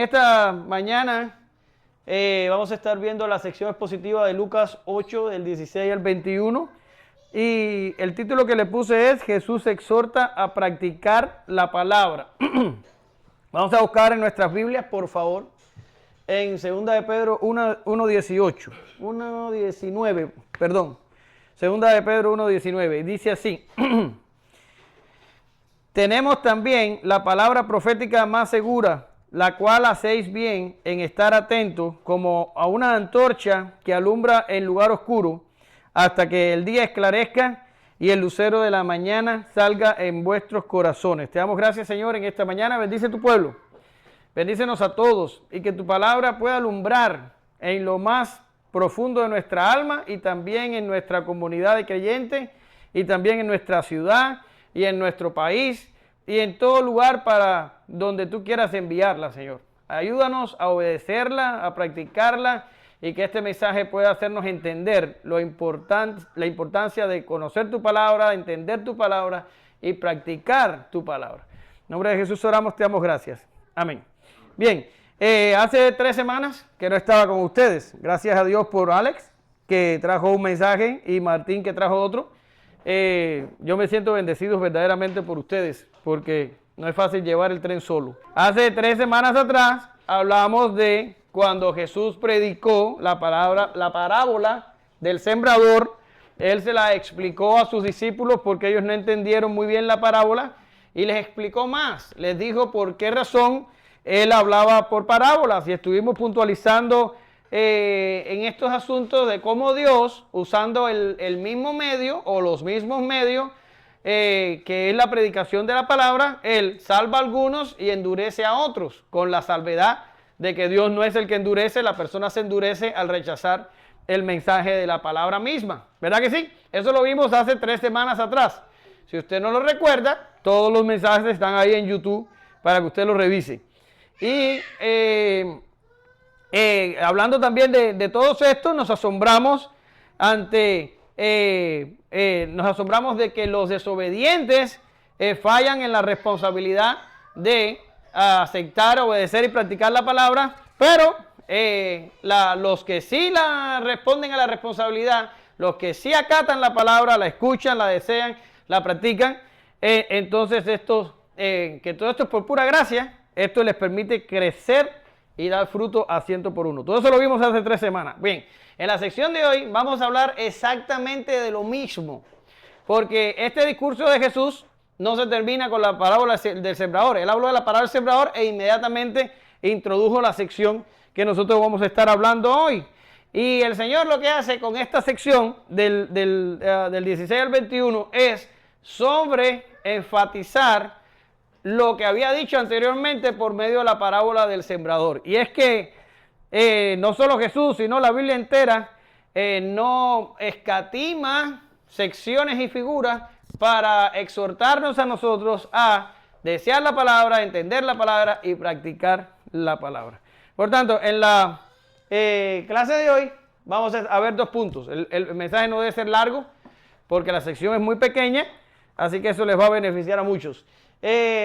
esta mañana vamos a estar viendo la sección expositiva de Lucas 8, del 16 al 21. Y el título que le puse es Jesús exhorta a practicar la palabra. Vamos a buscar en nuestras Biblias, por favor, en 2 de Pedro 1:18. 1:19, perdón. 2 de Pedro 1:19. Dice así. Tenemos también la palabra profética más segura, la cual hacéis bien en estar atentos como a una antorcha que alumbra en lugar oscuro, hasta que el día esclarezca y el lucero de la mañana salga en vuestros corazones. Te damos gracias, Señor, en esta mañana. Bendice tu pueblo. Bendícenos a todos y que tu palabra pueda alumbrar en lo más profundo de nuestra alma y también en nuestra comunidad de creyentes y también en nuestra ciudad y en nuestro país y en todo lugar para donde tú quieras enviarla, Señor. Ayúdanos a obedecerla, a practicarla y que este mensaje pueda hacernos entender la importancia de conocer tu palabra, de entender tu palabra y practicar tu palabra. En nombre de Jesús oramos, te damos gracias. Amén. Bien, hace 3 semanas que no estaba con ustedes. Gracias a Dios por Alex, que trajo un mensaje, y Martín, que trajo otro. Yo me siento bendecido verdaderamente por ustedes, porque no es fácil llevar el tren solo. Hace 3 semanas atrás hablamos de cuando Jesús predicó la parábola del sembrador. Él se la explicó a sus discípulos porque ellos no entendieron muy bien la parábola y les explicó más. Les dijo por qué razón él hablaba por parábolas y estuvimos puntualizando en estos asuntos de cómo Dios, usando el mismo medio o los mismos medios, que es la predicación de la palabra, Él salva a algunos y endurece a otros, con la salvedad de que Dios no es el que endurece, la persona se endurece al rechazar el mensaje de la palabra misma. ¿Verdad que sí? Eso lo vimos hace 3 semanas atrás. Si usted no lo recuerda, todos los mensajes están ahí en YouTube para que usted los revise. Y hablando también de todos estos, nos asombramos de que los desobedientes fallan en la responsabilidad de aceptar, obedecer y practicar la palabra, pero los que sí responden a la responsabilidad, los que sí acatan la palabra, la escuchan, la desean, la practican, entonces que todo esto es por pura gracia, esto les permite crecer y dar fruto a 100 por 1. Todo eso lo vimos hace 3 semanas. Bien, en la sección de hoy vamos a hablar exactamente de lo mismo, porque este discurso de Jesús no se termina con la parábola del sembrador. Él habló de la parábola del sembrador e inmediatamente introdujo la sección que nosotros vamos a estar hablando hoy. Y el Señor lo que hace con esta sección del 16 al 21 es sobre enfatizar lo que había dicho anteriormente por medio de la parábola del sembrador. Y es que no solo Jesús, sino la Biblia entera no escatima secciones y figuras para exhortarnos a nosotros a desear la palabra, entender la palabra y practicar la palabra. Por tanto, en la clase de hoy vamos a ver 2 puntos. El mensaje no debe ser largo porque la sección es muy pequeña, así que eso les va a beneficiar a muchos.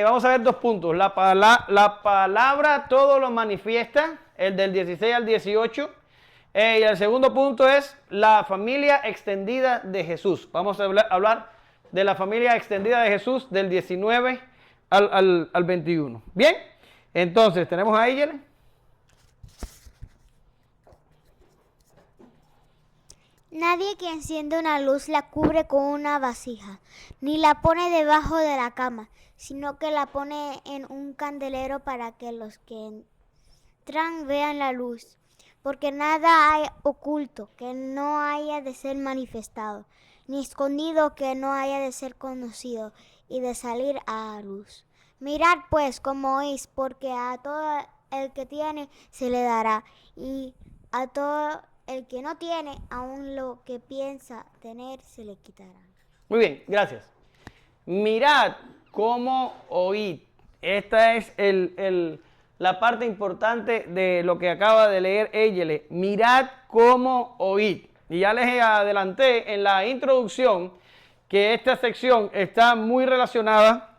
Vamos a ver 2 puntos. La palabra todo lo manifiesta, el del 16 al 18. Y el segundo punto es la familia extendida de Jesús. Vamos a hablar de la familia extendida de Jesús del 19 al 21. Bien, entonces tenemos a Ayele. Nadie que enciende una luz la cubre con una vasija, ni la pone debajo de la cama, sino que la pone en un candelero para que los que entran vean la luz. Porque nada hay oculto que no haya de ser manifestado, ni escondido que no haya de ser conocido y de salir a la luz. Mirad pues cómo oís, porque a todo el que tiene se le dará, y a todo el que no tiene, aún lo que piensa tener se le quitará. Muy bien, gracias. Mirad cómo oíd. Esta es la parte importante de lo que acaba de leer Ayele. Mirad cómo oíd. Y ya les adelanté en la introducción que esta sección está muy relacionada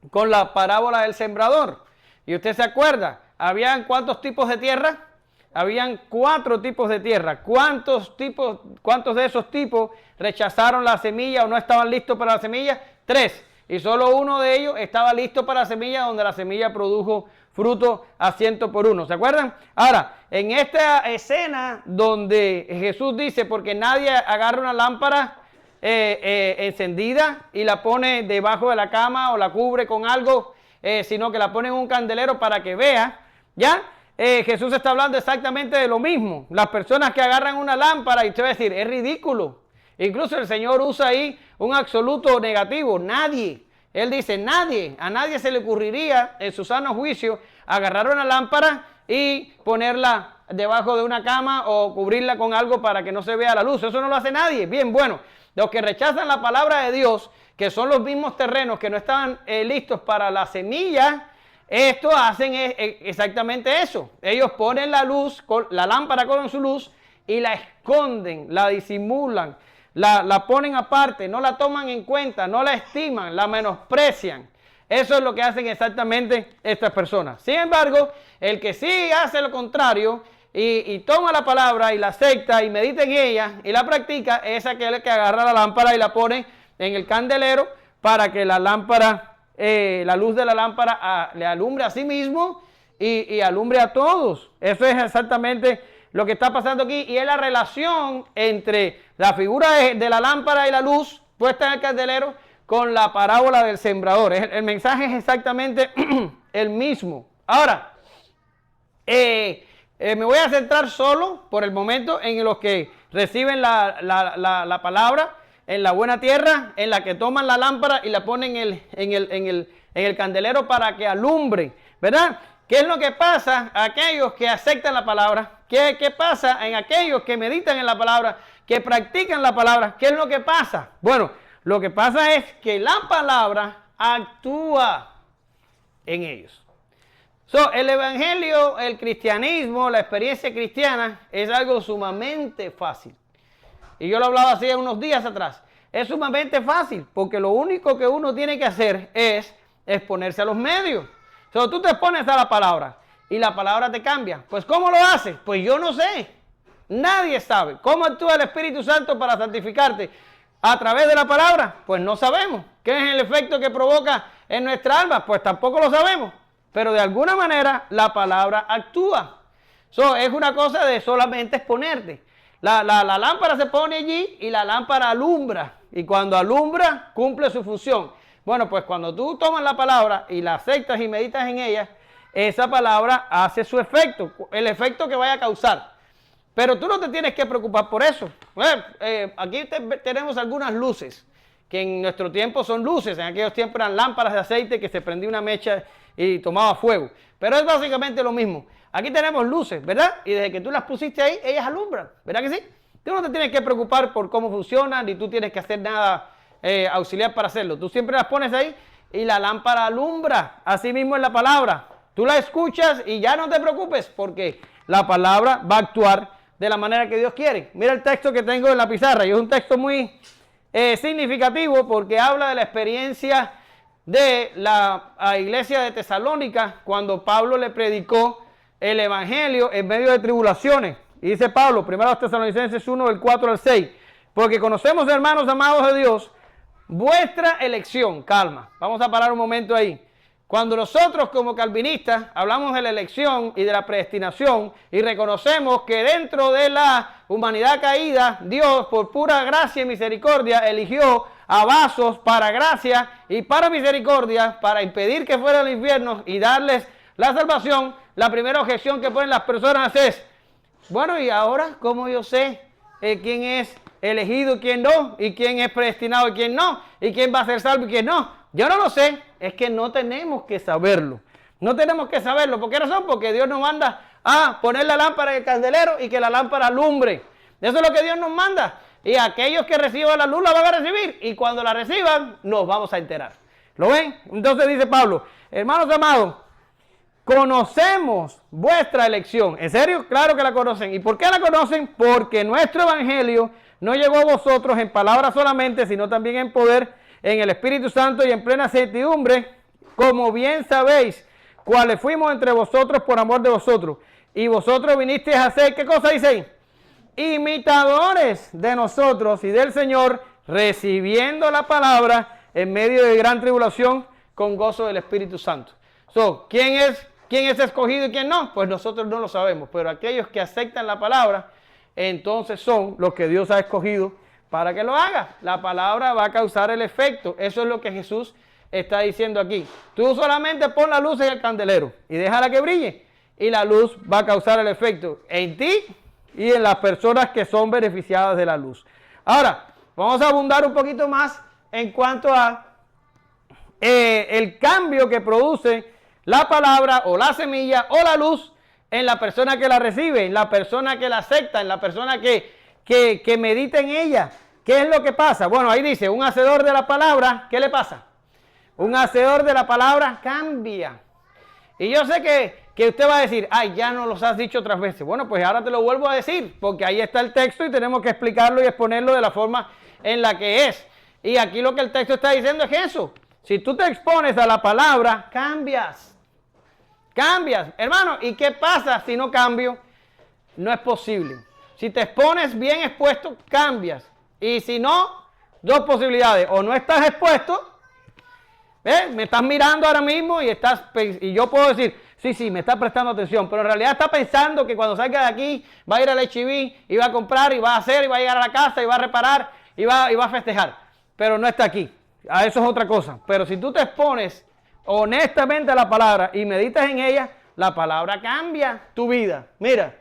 con la parábola del sembrador. Y usted se acuerda, ¿habían cuántos tipos de tierra? Habían 4 tipos de tierra. ¿Cuántos de esos tipos rechazaron la semilla o no estaban listos para la semilla? 3. Y solo uno de ellos estaba listo para la semilla, donde la semilla produjo fruto a 100 por 1. ¿Se acuerdan? Ahora, en esta escena donde Jesús dice, porque nadie agarra una lámpara encendida y la pone debajo de la cama o la cubre con algo, sino que la pone en un candelero para que vea, ¿ya? Jesús está hablando exactamente de lo mismo. Las personas que agarran una lámpara, y usted va a decir, es ridículo. Incluso el Señor usa ahí un absoluto negativo, nadie. Él dice, nadie, a nadie se le ocurriría en su sano juicio agarrar una lámpara y ponerla debajo de una cama o cubrirla con algo para que no se vea la luz. Eso no lo hace nadie. Bien, bueno, los que rechazan la palabra de Dios, que son los mismos terrenos que no estaban listos para la semilla, estos hacen exactamente eso. Ellos ponen la luz, la lámpara con su luz y la esconden, la disimulan. La ponen aparte, no la toman en cuenta, no la estiman, la menosprecian. Eso es lo que hacen exactamente estas personas. Sin embargo, el que sí hace lo contrario y toma la palabra y la acepta y medita en ella y la practica, es aquel que agarra la lámpara y la pone en el candelero para que la lámpara, la luz de la lámpara le alumbre a sí mismo y alumbre a todos. Eso es exactamente lo que está pasando aquí, y es la relación entre la figura de la lámpara y la luz puesta en el candelero con la parábola del sembrador. El mensaje es exactamente el mismo. Ahora, me voy a centrar solo por el momento en los que reciben la palabra en la buena tierra, en la que toman la lámpara y la ponen en el candelero para que alumbre, ¿verdad? ¿Qué es lo que pasa a aquellos que aceptan la palabra? ¿Qué pasa en aquellos que meditan en la palabra, que practican la palabra? ¿Qué es lo que pasa? Bueno, lo que pasa es que la palabra actúa en ellos. El evangelio, el cristianismo, la experiencia cristiana es algo sumamente fácil. Y yo lo hablaba así unos días atrás. Es sumamente fácil porque lo único que uno tiene que hacer es exponerse a los medios. Tú te expones a la palabra y la palabra te cambia. Pues ¿cómo lo haces? Pues yo no sé. Nadie sabe. ¿Cómo actúa el Espíritu Santo para santificarte? ¿A través de la palabra? Pues no sabemos. ¿Qué es el efecto que provoca en nuestra alma? Pues tampoco lo sabemos. Pero de alguna manera la palabra actúa. Es una cosa de solamente exponerte. La lámpara se pone allí y la lámpara alumbra. Y cuando alumbra, cumple su función. Bueno, pues cuando tú tomas la palabra y la aceptas y meditas en ella, esa palabra hace su efecto, el efecto que vaya a causar. Pero tú no te tienes que preocupar por eso. Bueno, aquí tenemos algunas luces, que en nuestro tiempo son luces. En aquellos tiempos eran lámparas de aceite que se prendía una mecha y tomaba fuego. Pero es básicamente lo mismo. Aquí tenemos luces, ¿verdad? Y desde que tú las pusiste ahí, ellas alumbran, ¿verdad que sí? Tú no te tienes que preocupar por cómo funcionan, ni tú tienes que hacer nada auxiliar para hacerlo. Tú siempre las pones ahí y la lámpara alumbra. Así mismo es la palabra. Tú la escuchas y ya no te preocupes porque la palabra va a actuar de la manera que Dios quiere. Mira el texto que tengo en la pizarra y es un texto muy significativo porque habla de la experiencia de la iglesia de Tesalónica cuando Pablo le predicó el evangelio en medio de tribulaciones. Y dice Pablo, 1 Tesalonicenses 1, del 4 al 6, porque conocemos, hermanos amados de Dios, vuestra elección. Calma, vamos a parar un momento ahí. Cuando nosotros como calvinistas hablamos de la elección y de la predestinación y reconocemos que dentro de la humanidad caída, Dios por pura gracia y misericordia eligió a vasos para gracia y para misericordia para impedir que fueran al infierno y darles la salvación, la primera objeción que ponen las personas es, bueno, ¿y ahora cómo yo sé quién es elegido y quién no? ¿Y quién es predestinado y quién no? ¿Y quién va a ser salvo y quién no? Yo no lo sé, es que no tenemos que saberlo. No tenemos que saberlo. ¿Por qué razón? Porque Dios nos manda a poner la lámpara en el candelero y que la lámpara alumbre. Eso es lo que Dios nos manda. Y aquellos que reciban la luz la van a recibir. Y cuando la reciban, nos vamos a enterar. ¿Lo ven? Entonces dice Pablo, hermanos amados, conocemos vuestra elección. ¿En serio? Claro que la conocen. ¿Y por qué la conocen? Porque nuestro evangelio no llegó a vosotros en palabras solamente, sino también en poder, en el Espíritu Santo y en plena certidumbre, como bien sabéis, cuales fuimos entre vosotros por amor de vosotros. Y vosotros vinisteis a ser, ¿qué cosa dice ahí? Imitadores de nosotros y del Señor, recibiendo la palabra en medio de gran tribulación con gozo del Espíritu Santo. ¿Quién es escogido y quién no? Pues nosotros no lo sabemos, pero aquellos que aceptan la palabra, entonces son los que Dios ha escogido para que lo haga. La palabra va a causar el efecto. Eso es lo que Jesús está diciendo aquí. Tú solamente pon la luz en el candelero y déjala que brille, y la luz va a causar el efecto en ti y en las personas que son beneficiadas de la luz. Ahora, vamos a abundar un poquito más en cuanto a el cambio que produce la palabra o la semilla o la luz en la persona que la recibe, en la persona que la acepta, en la persona que medita en ella. ¿Qué es lo que pasa? Bueno, ahí dice, un hacedor de la palabra, ¿qué le pasa? Un hacedor de la palabra cambia. Y yo sé que usted va a decir, ay, ya no los has dicho otras veces. Bueno, pues ahora te lo vuelvo a decir, porque ahí está el texto y tenemos que explicarlo y exponerlo de la forma en la que es. Y aquí lo que el texto está diciendo es eso. Si tú te expones a la palabra, cambias. Cambias. Hermano, ¿y qué pasa si no cambio? No es posible. Si te expones bien expuesto, cambias. Y si no, dos posibilidades. O no estás expuesto, me estás mirando ahora mismo y yo puedo decir, sí, me está prestando atención, pero en realidad está pensando que cuando salga de aquí va a ir al H-E-B y va a comprar y va a hacer y va a llegar a la casa y va a reparar y va a festejar. Pero no está aquí. A eso es otra cosa. Pero si tú te expones honestamente a la palabra y meditas en ella, la palabra cambia tu vida. Mira,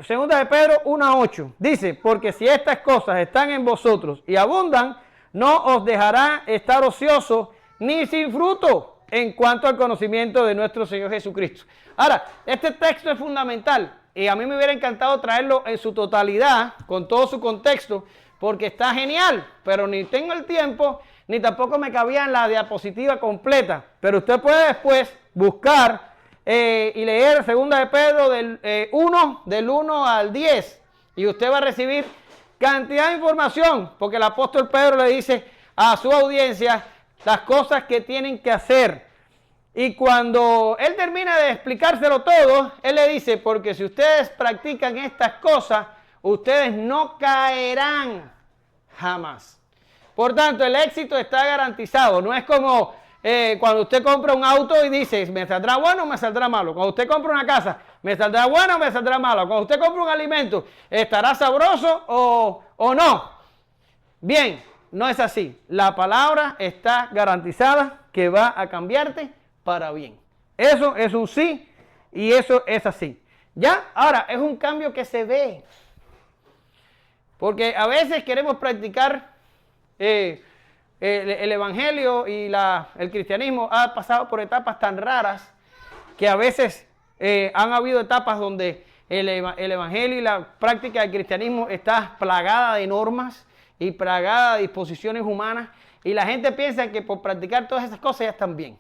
segunda de Pedro 1:8 dice, porque si estas cosas están en vosotros y abundan, no os dejará estar ociosos ni sin fruto en cuanto al conocimiento de nuestro Señor Jesucristo. Ahora, este texto es fundamental y a mí me hubiera encantado traerlo en su totalidad, con todo su contexto, porque está genial, pero ni tengo el tiempo, ni tampoco me cabía en la diapositiva completa. Pero usted puede después buscar y leer 2 de Pedro del 1 al 10, y usted va a recibir cantidad de información, porque el apóstol Pedro le dice a su audiencia las cosas que tienen que hacer. Y cuando él termina de explicárselo todo, él le dice, porque si ustedes practican estas cosas, ustedes no caerán jamás. Por tanto, el éxito está garantizado. No es como cuando usted compra un auto y dice, ¿me saldrá bueno o me saldrá malo? Cuando usted compra una casa, ¿me saldrá bueno o me saldrá malo? Cuando usted compra un alimento, ¿estará sabroso o no? Bien, no es así. La palabra está garantizada que va a cambiarte para bien. Eso es un sí y eso es así. ¿Ya? Ahora, es un cambio que se ve. Porque a veces queremos practicar el evangelio y el cristianismo ha pasado por etapas tan raras que a veces han habido etapas donde el evangelio y la práctica del cristianismo está plagada de normas y plagada de disposiciones humanas, y la gente piensa que por practicar todas esas cosas ya están bien,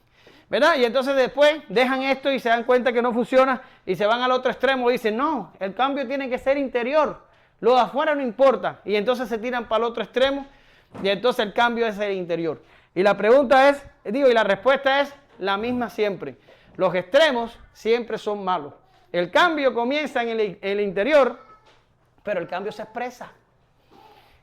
¿verdad? Y entonces después dejan esto y se dan cuenta que no funciona y se van al otro extremo y dicen, no, el cambio tiene que ser interior, lo de afuera no importa, y entonces se tiran para el otro extremo y entonces el cambio es el interior. Y la pregunta es, y la respuesta es la misma siempre. Los extremos siempre son malos. El cambio comienza en el interior, pero el cambio se expresa.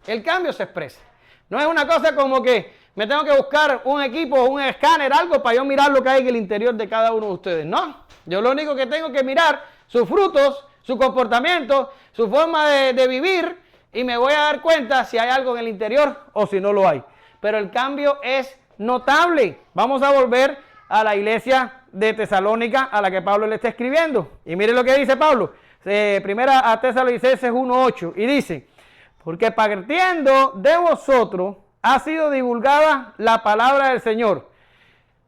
El cambio se expresa. No es una cosa como que me tengo que buscar un equipo, un escáner, algo para yo mirar lo que hay en el interior de cada uno de ustedes. No, yo lo único que tengo que mirar sus frutos, su comportamiento, su forma de vivir, y me voy a dar cuenta si hay algo en el interior o si no lo hay. Pero el cambio es notable. Vamos a volver a la iglesia de Tesalónica a la que Pablo le está escribiendo. Y mire lo que dice Pablo. Primera a Tesalonicenses 1:8. Y dice, porque partiendo de vosotros ha sido divulgada la palabra del Señor,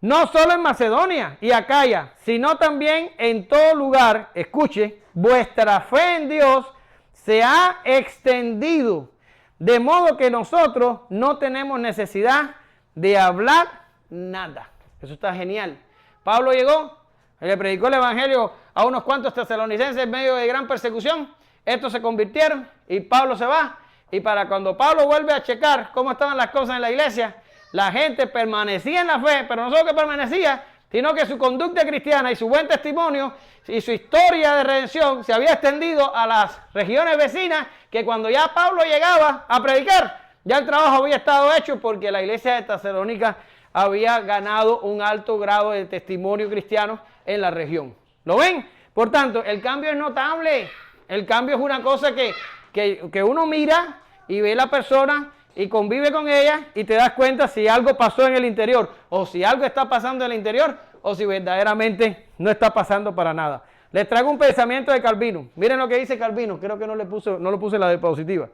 no solo en Macedonia y Acaya, sino también en todo lugar. Escuche, vuestra fe en Dios se ha extendido, de modo que nosotros no tenemos necesidad de hablar nada. Eso está genial. Pablo llegó, le predicó el evangelio a unos cuantos tesalonicenses en medio de gran persecución. Estos se convirtieron y Pablo se va. Y para cuando Pablo vuelve a checar cómo estaban las cosas en la iglesia, la gente permanecía en la fe, pero no solo que permanecía, sino que su conducta cristiana y su buen testimonio y su historia de redención se había extendido a las regiones vecinas, que cuando ya Pablo llegaba a predicar, ya el trabajo había estado hecho porque la iglesia de Tesalónica había ganado un alto grado de testimonio cristiano en la región. ¿Lo ven? Por tanto, el cambio es notable. El cambio es una cosa que uno mira y ve la persona y convive con ella y te das cuenta si algo pasó en el interior o si algo está pasando en el interior o si verdaderamente no está pasando para nada. Les traigo un pensamiento de Calvino. Miren lo que dice Calvino. Creo que no lo puse en la diapositiva.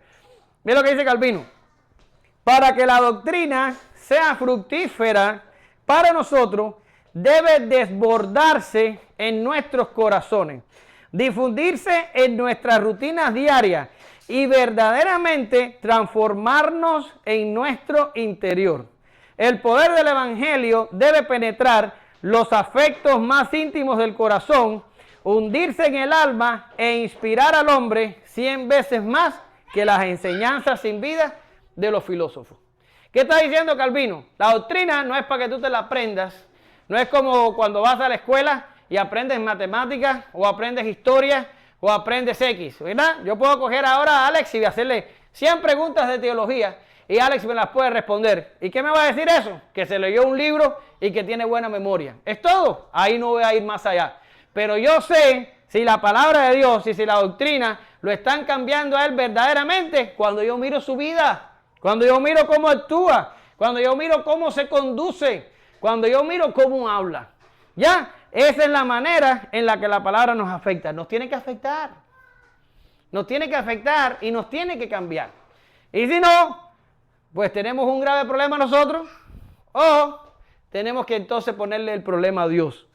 Miren lo que dice Calvino. Para que la doctrina sea fructífera para nosotros, debe desbordarse en nuestros corazones, difundirse en nuestras rutinas diarias y verdaderamente transformarnos en nuestro interior. El poder del Evangelio debe penetrar los afectos más íntimos del corazón, hundirse en el alma e inspirar al hombre 100 veces más que las enseñanzas sin vida de los filósofos. ¿Qué está diciendo Calvino? La doctrina no es para que tú te la aprendas, no es como cuando vas a la escuela y aprendes matemáticas o aprendes historia o aprendes X, ¿verdad? Yo puedo coger ahora a Alex y hacerle 100 preguntas de teología y Alex me las puede responder. ¿Y qué me va a decir eso? Que se leyó un libro y que tiene buena memoria. Es todo. Ahí no voy a ir más allá. Pero yo sé si la palabra de Dios y si la doctrina lo están cambiando a él verdaderamente cuando yo miro su vida, cuando yo miro cómo actúa, cuando yo miro cómo se conduce, cuando yo miro cómo habla. ¿Ya? Esa es la manera en la que la palabra nos afecta. Nos tiene que afectar. Nos tiene que afectar y nos tiene que cambiar. Y si no, pues tenemos un grave problema nosotros o tenemos que entonces ponerle el problema a Dios.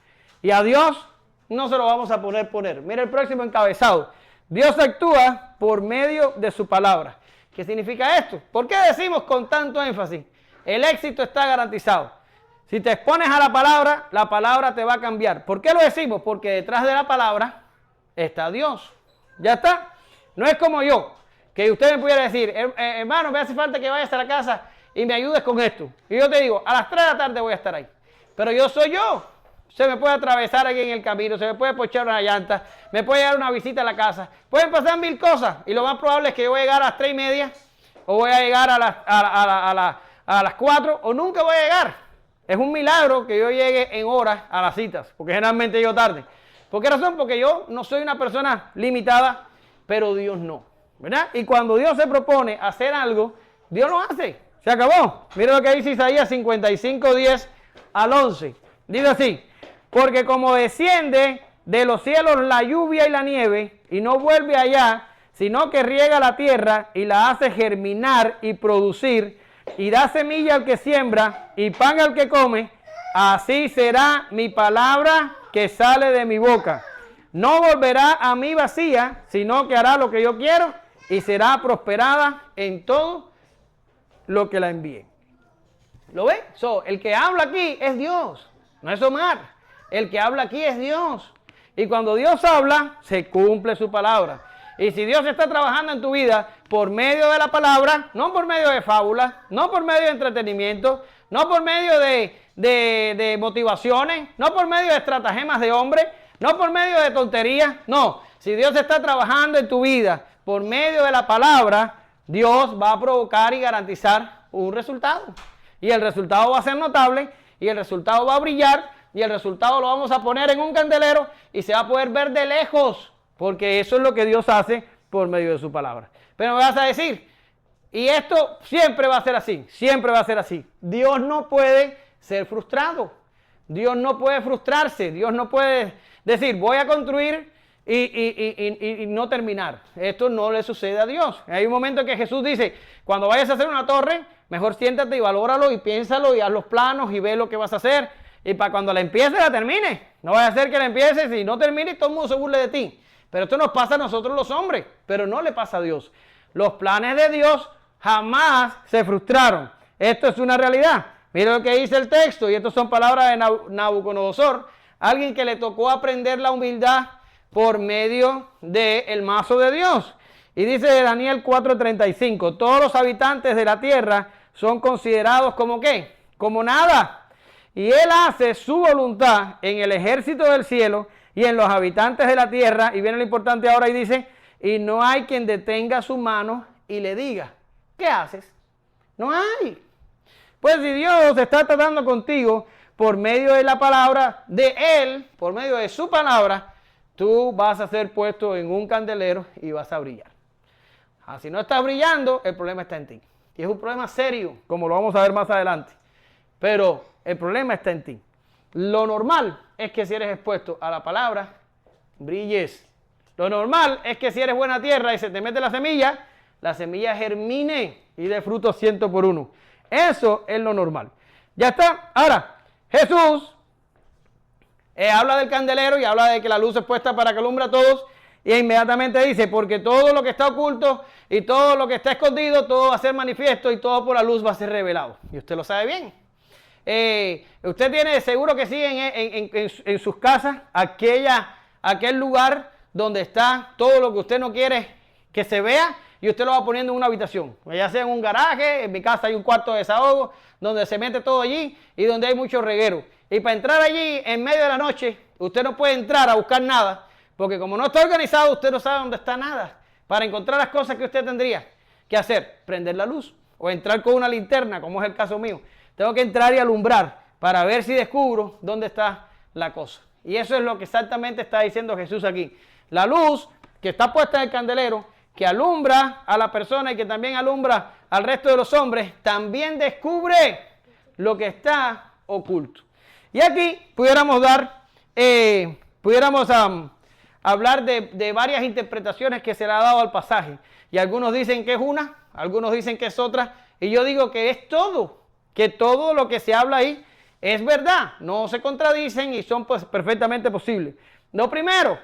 Y a Dios no se lo vamos a poner. Mira el próximo encabezado. Dios actúa por medio de su palabra. ¿Qué significa esto? ¿Por qué decimos con tanto énfasis? El éxito está garantizado. Si te expones a la palabra te va a cambiar. ¿Por qué lo decimos? Porque detrás de la palabra está Dios. Ya está. No es como yo, que usted me pudiera decir, hermano, me hace falta que vayas a la casa y me ayudes con esto. Y yo te digo, a las 3 de la tarde voy a estar ahí. Pero yo soy yo. Se me puede atravesar alguien en el camino, se me puede pochar una llanta, me puede llegar una visita a la casa. Pueden pasar 1000 cosas y lo más probable es que yo voy a llegar a las 3:30 o voy a llegar a las 4 o nunca voy a llegar. Es un milagro que yo llegue en horas a las citas, porque generalmente llego tarde. ¿Por qué razón? Porque yo no soy una persona limitada, pero Dios no, ¿verdad? Y cuando Dios se propone hacer algo, Dios lo hace. Se acabó. Mira lo que dice Isaías 55, 10 al 11. Dice así: porque como desciende de los cielos la lluvia y la nieve, y no vuelve allá, sino que riega la tierra y la hace germinar y producir, y da semilla al que siembra y pan al que come, así será mi palabra que sale de mi boca. No volverá a mí vacía, sino que hará lo que yo quiero y será prosperada en todo lo que la envíe. ¿Lo ven? El que habla aquí es Dios, no es Omar. El que habla aquí es Dios. Y cuando Dios habla, se cumple su palabra. Y si Dios está trabajando en tu vida por medio de la palabra, no por medio de fábulas, no por medio de entretenimiento, no por medio de motivaciones, no por medio de estratagemas de hombre, no por medio de tonterías, no. Si Dios está trabajando en tu vida por medio de la palabra, Dios va a provocar y garantizar un resultado. Y el resultado va a ser notable, y el resultado va a brillar, y el resultado lo vamos a poner en un candelero y se va a poder ver de lejos. Porque eso es lo que Dios hace por medio de su palabra. Pero me vas a decir, y esto siempre va a ser así, siempre va a ser así. Dios no puede ser frustrado. Dios no puede frustrarse. Dios no puede decir, voy a construir y no terminar. Esto no le sucede a Dios. Hay un momento en que Jesús dice, cuando vayas a hacer una torre, mejor siéntate y valóralo y piénsalo y haz los planos y ve lo que vas a hacer. Y para cuando la empieces, la termine. No vaya a ser que la empieces y no termine y todo el mundo se burle de ti. Pero esto nos pasa a nosotros los hombres, pero no le pasa a Dios. Los planes de Dios jamás se frustraron. Esto es una realidad. Mira lo que dice el texto, y estas son palabras de Nabucodonosor, alguien que le tocó aprender la humildad por medio del mazo de Dios. Y dice Daniel 4:35, todos los habitantes de la tierra son considerados como ¿qué? Como nada. y Él hace su voluntad en el ejército del cielo y en los habitantes de la tierra. Y viene lo importante ahora y dice, y no hay quien detenga su mano y le diga, ¿qué haces? No hay. Pues si Dios está tratando contigo por medio de la palabra de Él, por medio de su palabra, tú vas a ser puesto en un candelero y vas a brillar. Si no estás brillando, el problema está en ti. Y es un problema serio, como lo vamos a ver más adelante. Pero el problema está en ti. Lo normal es que si eres expuesto a la palabra, brilles. Lo normal es que si eres buena tierra y se te mete la semilla germine y dé fruto 100 por 1. Eso es lo normal. Ya está. Ahora, Jesús habla del candelero y habla de que la luz es puesta para que alumbre a todos. Y inmediatamente dice, porque todo lo que está oculto y todo lo que está escondido, todo va a ser manifiesto y todo por la luz va a ser revelado. Y usted lo sabe bien. Usted tiene seguro que sí en sus casas aquel lugar donde está todo lo que usted no quiere que se vea y usted lo va poniendo en una habitación. Ya sea en un garaje, en mi casa hay un cuarto de desahogo donde se mete todo allí y donde hay mucho reguero. Y para entrar allí en medio de la noche, usted no puede entrar a buscar nada. Porque como no está organizado, usted no sabe dónde está nada. Para encontrar las cosas que usted tendría que hacer, prender la luz o entrar con una linterna, como es el caso mío. Tengo que entrar y alumbrar para ver si descubro dónde está la cosa. Y eso es lo que exactamente está diciendo Jesús aquí. La luz que está puesta en el candelero, que alumbra a la persona y que también alumbra al resto de los hombres, también descubre lo que está oculto. Y aquí pudiéramos hablar de varias interpretaciones que se le ha dado al pasaje. Y algunos dicen que es una, algunos dicen que es otra. Y yo digo que es todo, que todo lo que se habla ahí es verdad. No se contradicen y son pues perfectamente posibles. Lo primero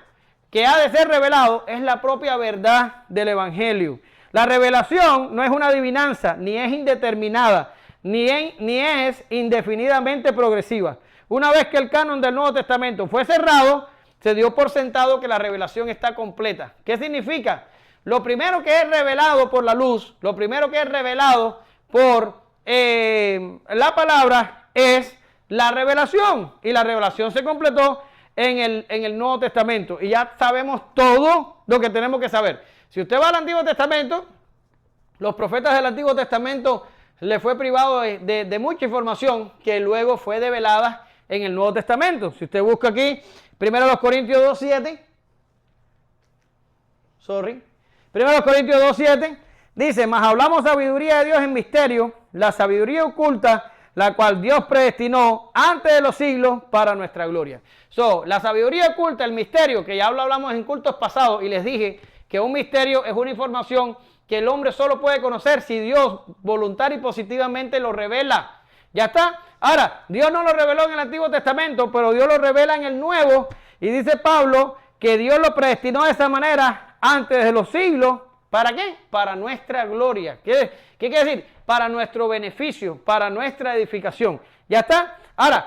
que ha de ser revelado es la propia verdad del Evangelio. La revelación no es una adivinanza, ni es indeterminada, ni es indefinidamente progresiva. Una vez que el canon del Nuevo Testamento fue cerrado, se dio por sentado que la revelación está completa. ¿Qué significa? Lo primero que es revelado por la luz, lo primero que es revelado por la palabra es la revelación. Y la revelación se completó en el Nuevo Testamento. Y ya sabemos todo lo que tenemos que saber. Si usted va al Antiguo Testamento, los profetas del Antiguo Testamento les fue privado de mucha información que luego fue develada en el Nuevo Testamento. Si usted busca aquí, primero los Corintios 2.7, primero los Corintios 2.7, dice, mas hablamos sabiduría de Dios en misterio, la sabiduría oculta, la cual Dios predestinó antes de los siglos para nuestra gloria. La sabiduría oculta, el misterio, que ya hablamos en cultos pasados y les dije que un misterio es una información que el hombre solo puede conocer si Dios voluntaria y positivamente lo revela. Ya está. Ahora, Dios no lo reveló en el Antiguo Testamento, pero Dios lo revela en el Nuevo. Y dice Pablo que Dios lo predestinó de esa manera antes de los siglos. ¿Para qué? Para nuestra gloria. ¿Qué quiere decir? Para nuestro beneficio, para nuestra edificación. ¿Ya está? Ahora,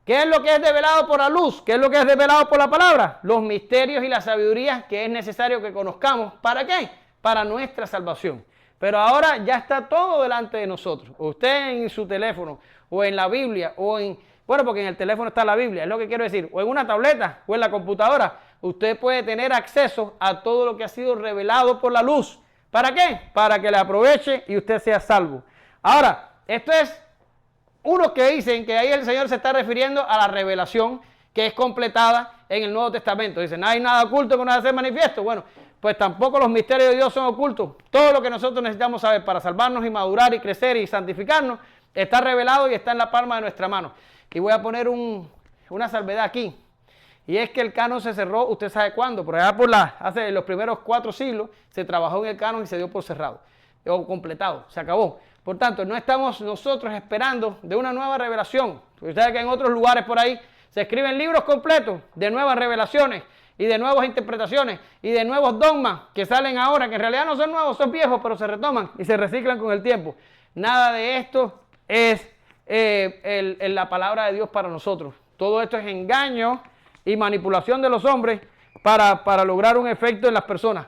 ¿qué es lo que es revelado por la luz? ¿Qué es lo que es revelado por la palabra? Los misterios y la sabiduría que es necesario que conozcamos. ¿Para qué? Para nuestra salvación. Pero ahora ya está todo delante de nosotros. Usted en su teléfono, o en la Biblia, porque en el teléfono está la Biblia, es lo que quiero decir, o en una tableta, o en la computadora, usted puede tener acceso a todo lo que ha sido revelado por la luz. ¿Para qué? Para que le aproveche y usted sea salvo. Ahora, esto es unos que dicen que ahí el Señor se está refiriendo a la revelación que es completada en el Nuevo Testamento. Dicen, no hay nada oculto que no hace manifiesto. Bueno, pues tampoco los misterios de Dios son ocultos. Todo lo que nosotros necesitamos saber para salvarnos y madurar y crecer y santificarnos está revelado y está en la palma de nuestra mano. Y voy a poner una salvedad aquí. Y es que el canon se cerró, usted sabe cuándo, por allá hace los primeros 4 siglos se trabajó en el canon y se dio por cerrado o completado, se acabó. Por tanto, no estamos nosotros esperando de una nueva revelación. Usted sabe que en otros lugares por ahí se escriben libros completos de nuevas revelaciones y de nuevas interpretaciones y de nuevos dogmas que salen ahora, que en realidad no son nuevos, son viejos, pero se retoman y se reciclan con el tiempo. Nada de esto es la palabra de Dios para nosotros. Todo esto es engaño y manipulación de los hombres para lograr un efecto en las personas.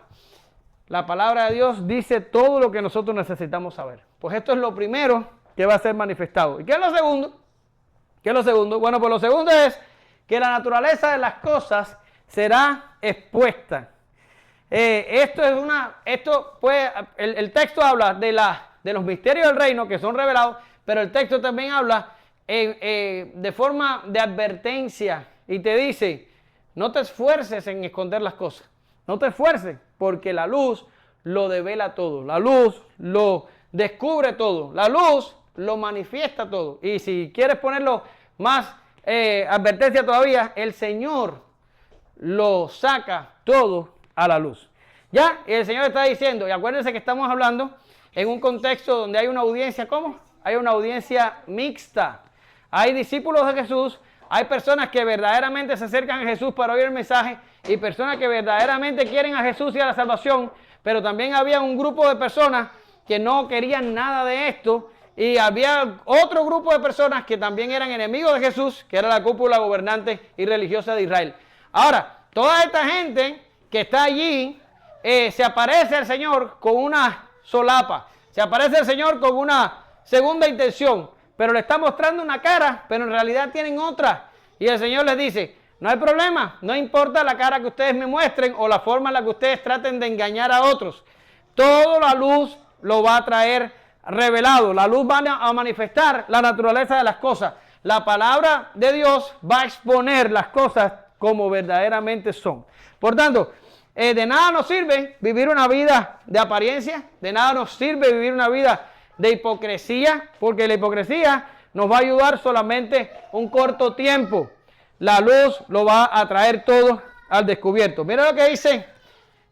La palabra de Dios dice todo lo que nosotros necesitamos saber. Pues esto es lo primero que va a ser manifestado. ¿Y qué es lo segundo? ¿Qué es lo segundo? Bueno, pues lo segundo es que la naturaleza de las cosas será expuesta. El texto habla de los misterios del reino que son revelados, pero el texto también habla de forma de advertencia y te dice, no te esfuerces en esconder las cosas, no te esfuerces, porque la luz lo devela todo, la luz lo descubre todo, la luz lo manifiesta todo. Y si quieres ponerlo más advertencia todavía, el Señor lo saca todo a la luz. Ya, y el Señor está diciendo, y acuérdense que estamos hablando en un contexto donde hay una audiencia, ¿cómo? Hay una audiencia mixta. Hay discípulos de Jesús, hay personas que verdaderamente se acercan a Jesús para oír el mensaje y personas que verdaderamente quieren a Jesús y a la salvación, pero también había un grupo de personas que no querían nada de esto y había otro grupo de personas que también eran enemigos de Jesús, que era la cúpula gobernante y religiosa de Israel. Ahora, toda esta gente que está allí, se aparece el Señor con una solapa, se aparece el Señor con una segunda intención, pero le está mostrando una cara, pero en realidad tienen otra. Y el Señor les dice, no hay problema, no importa la cara que ustedes me muestren o la forma en la que ustedes traten de engañar a otros. Toda la luz lo va a traer revelado, la luz va a manifestar la naturaleza de las cosas. La palabra de Dios va a exponer las cosas como verdaderamente son. Por tanto, de nada nos sirve vivir una vida de apariencia, de nada nos sirve vivir una vida de hipocresía, porque la hipocresía nos va a ayudar solamente un corto tiempo. La luz lo va a traer todo al descubierto. Mira lo que dice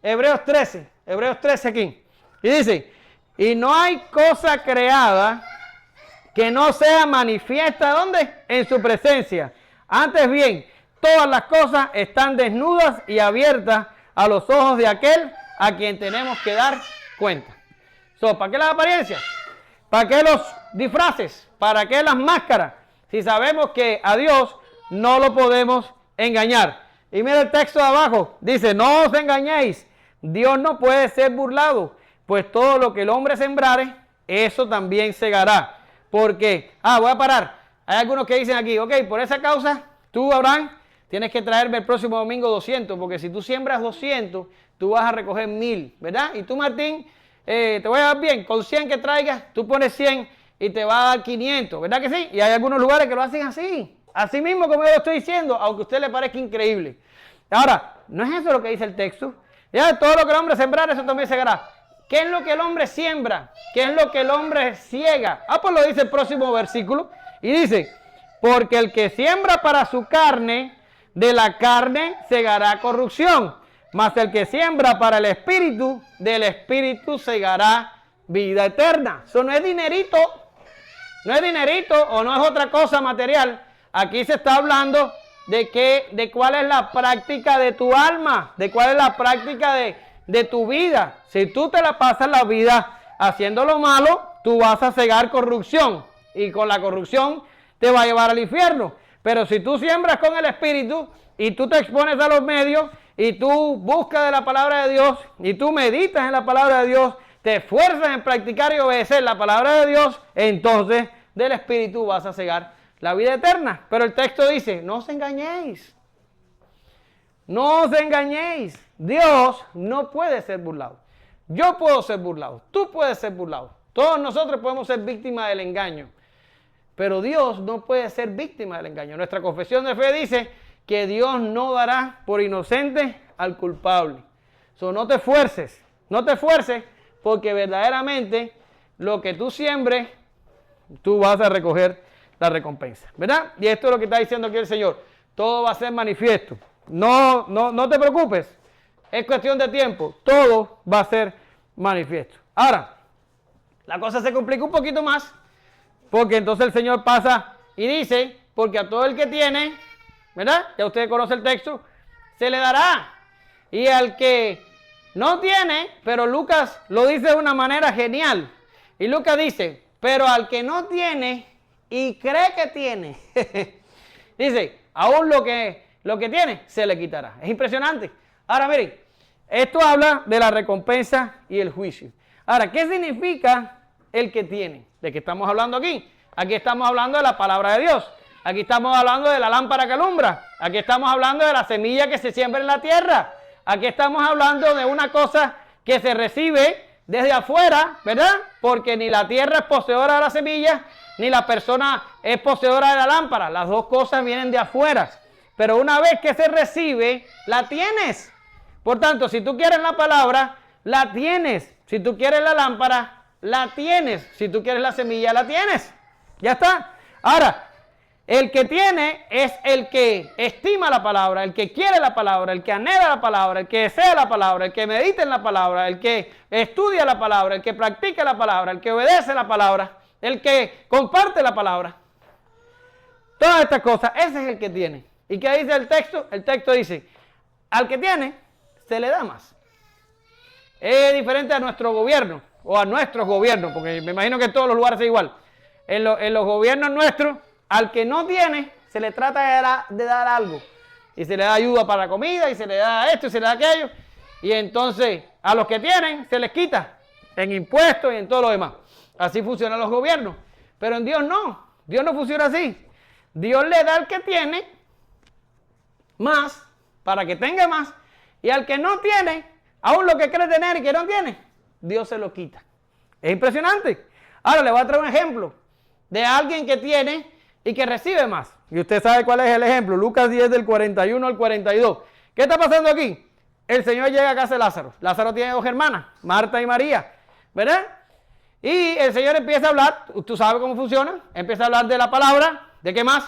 Hebreos 13 aquí. Y dice, y no hay cosa creada que no sea manifiesta, ¿dónde? En su presencia. Antes bien, todas las cosas están desnudas y abiertas a los ojos de aquel a quien tenemos que dar cuenta. ¿Para qué las apariencias? ¿Para qué los disfraces? ¿Para qué las máscaras? Si sabemos que a Dios no lo podemos engañar. Y mira el texto de abajo, dice, no os engañéis, Dios no puede ser burlado, pues todo lo que el hombre sembrare, eso también segará. Porque, voy a parar, hay algunos que dicen aquí, ok, por esa causa, tú, Abraham, tienes que traerme el próximo domingo 200, porque si tú siembras 200, tú vas a recoger 1000, ¿verdad? Y tú, Martín, te voy a dar bien, con 100 que traigas, tú pones 100 y te va a dar 500, ¿verdad que sí? Y hay algunos lugares que lo hacen así, así mismo como yo lo estoy diciendo, aunque a usted le parezca increíble. Ahora, no es eso lo que dice el texto. Ya, todo lo que el hombre sembrar, eso también segará. ¿Qué es lo que el hombre siembra? ¿Qué es lo que el hombre ciega? Pues lo dice el próximo versículo. Y dice, porque el que siembra para su carne, de la carne segará corrupción. Mas el que siembra para el espíritu, del espíritu segará vida eterna. Eso no es dinerito. No es dinerito o no es otra cosa material. Aquí se está hablando de cuál es la práctica de tu alma, de cuál es la práctica de tu vida. Si tú te la pasas la vida haciendo lo malo, tú vas a cegar corrupción y con la corrupción te va a llevar al infierno. Pero si tú siembras con el Espíritu y tú te expones a los medios y tú buscas de la palabra de Dios y tú meditas en la palabra de Dios, te esfuerzas en practicar y obedecer la palabra de Dios, entonces del Espíritu vas a cegar la vida eterna. Pero el texto dice, no os engañéis. No os engañéis. Dios no puede ser burlado. Yo puedo ser burlado. Tú puedes ser burlado. Todos nosotros podemos ser víctimas del engaño. Pero Dios no puede ser víctima del engaño. Nuestra confesión de fe dice que Dios no dará por inocente al culpable. No te esfuerces. No te esfuerces porque verdaderamente lo que tú siembres, tú vas a recoger la recompensa, ¿verdad? Y esto es lo que está diciendo aquí el Señor. Todo va a ser manifiesto. No te preocupes. Es cuestión de tiempo. Todo va a ser manifiesto. Ahora, la cosa se complica un poquito más, porque entonces el Señor pasa y dice, porque a todo el que tiene, ¿verdad? Ya usted conoce el texto, se le dará. Y al que no tiene, pero Lucas lo dice de una manera genial. Y Lucas dice, pero al que no tiene y cree que tiene, dice, aún lo que tiene, se le quitará. Es impresionante. Ahora miren, esto habla de la recompensa y el juicio. Ahora, ¿qué significa el que tiene? ¿De qué estamos hablando aquí? Aquí estamos hablando de la palabra de Dios. Aquí estamos hablando de la lámpara que alumbra. Aquí estamos hablando de la semilla que se siembra en la tierra. Aquí estamos hablando de una cosa que se recibe desde afuera, ¿verdad? Porque ni la tierra es poseedora de la semilla, ni la persona es poseedora de la lámpara. Las dos cosas vienen de afuera. Pero una vez que se recibe, la tienes. Por tanto, si tú quieres la palabra, la tienes. Si tú quieres la lámpara, la tienes. Si tú quieres la semilla, la tienes. Ya está. Ahora, el que tiene es el que estima la palabra, el que quiere la palabra, el que anhela la palabra, el que desea la palabra, el que medita en la palabra, el que estudia la palabra, el que practica la palabra, el que obedece la palabra, el que comparte la palabra. Todas estas cosas, ese es el que tiene. ¿Y qué dice el texto? El texto dice, al que tiene, se le da más. Es diferente a nuestro gobierno, o a nuestros gobiernos, porque me imagino que en todos los lugares es igual. En los gobiernos nuestros, al que no tiene, se le trata de dar algo. Y se le da ayuda para la comida, y se le da esto, y se le da aquello. Y entonces, a los que tienen, se les quita en impuestos y en todo lo demás. Así funcionan los gobiernos. Pero en Dios no. Dios no funciona así. Dios le da al que tiene más, para que tenga más. Y al que no tiene, aún lo que cree tener y que no tiene, Dios se lo quita. Es impresionante. Ahora le voy a traer un ejemplo de alguien que tiene y que recibe más. Y usted sabe cuál es el ejemplo. Lucas 10 del 41 al 42. ¿Qué está pasando aquí? El Señor llega a casa de Lázaro. Lázaro tiene dos hermanas, Marta y María, ¿verdad? Y el Señor empieza a hablar, tú sabes cómo funciona, empieza a hablar de la palabra, ¿de qué más?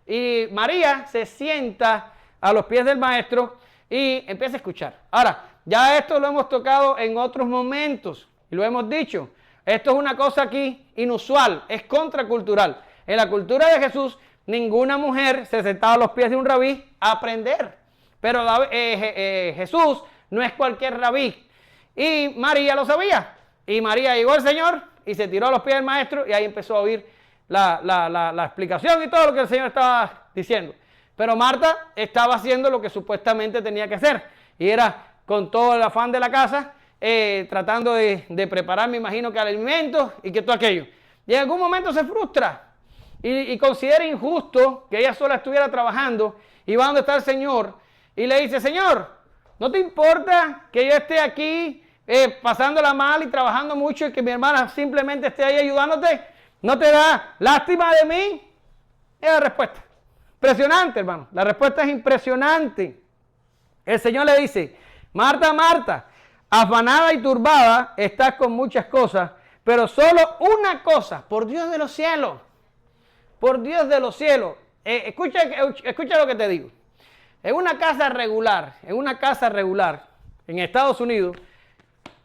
Y María se sienta a los pies del maestro y empieza a escuchar. Ahora, ya esto lo hemos tocado en otros momentos y lo hemos dicho. Esto es una cosa aquí inusual, es contracultural. En la cultura de Jesús, ninguna mujer se sentaba a los pies de un rabí a aprender. Pero Jesús no es cualquier rabí. Y María lo sabía. Y María llegó al Señor y se tiró a los pies del maestro y ahí empezó a oír la explicación y todo lo que el Señor estaba diciendo. Pero Marta estaba haciendo lo que supuestamente tenía que hacer. Y era con todo el afán de la casa, tratando de preparar, me imagino, que alimento y que todo aquello. Y en algún momento se frustra y considera injusto que ella sola estuviera trabajando y va donde está el Señor y le dice, Señor, ¿no te importa que yo esté aquí pasándola mal y trabajando mucho y que mi hermana simplemente esté ahí ayudándote? ¿No te da lástima de mí? Es la respuesta. Impresionante, hermano. La respuesta es impresionante. El Señor le dice, Marta, Marta, afanada y turbada estás con muchas cosas, pero solo una cosa, por Dios de los cielos, por Dios de los cielos. Escucha lo que te digo. En una casa regular, en Estados Unidos,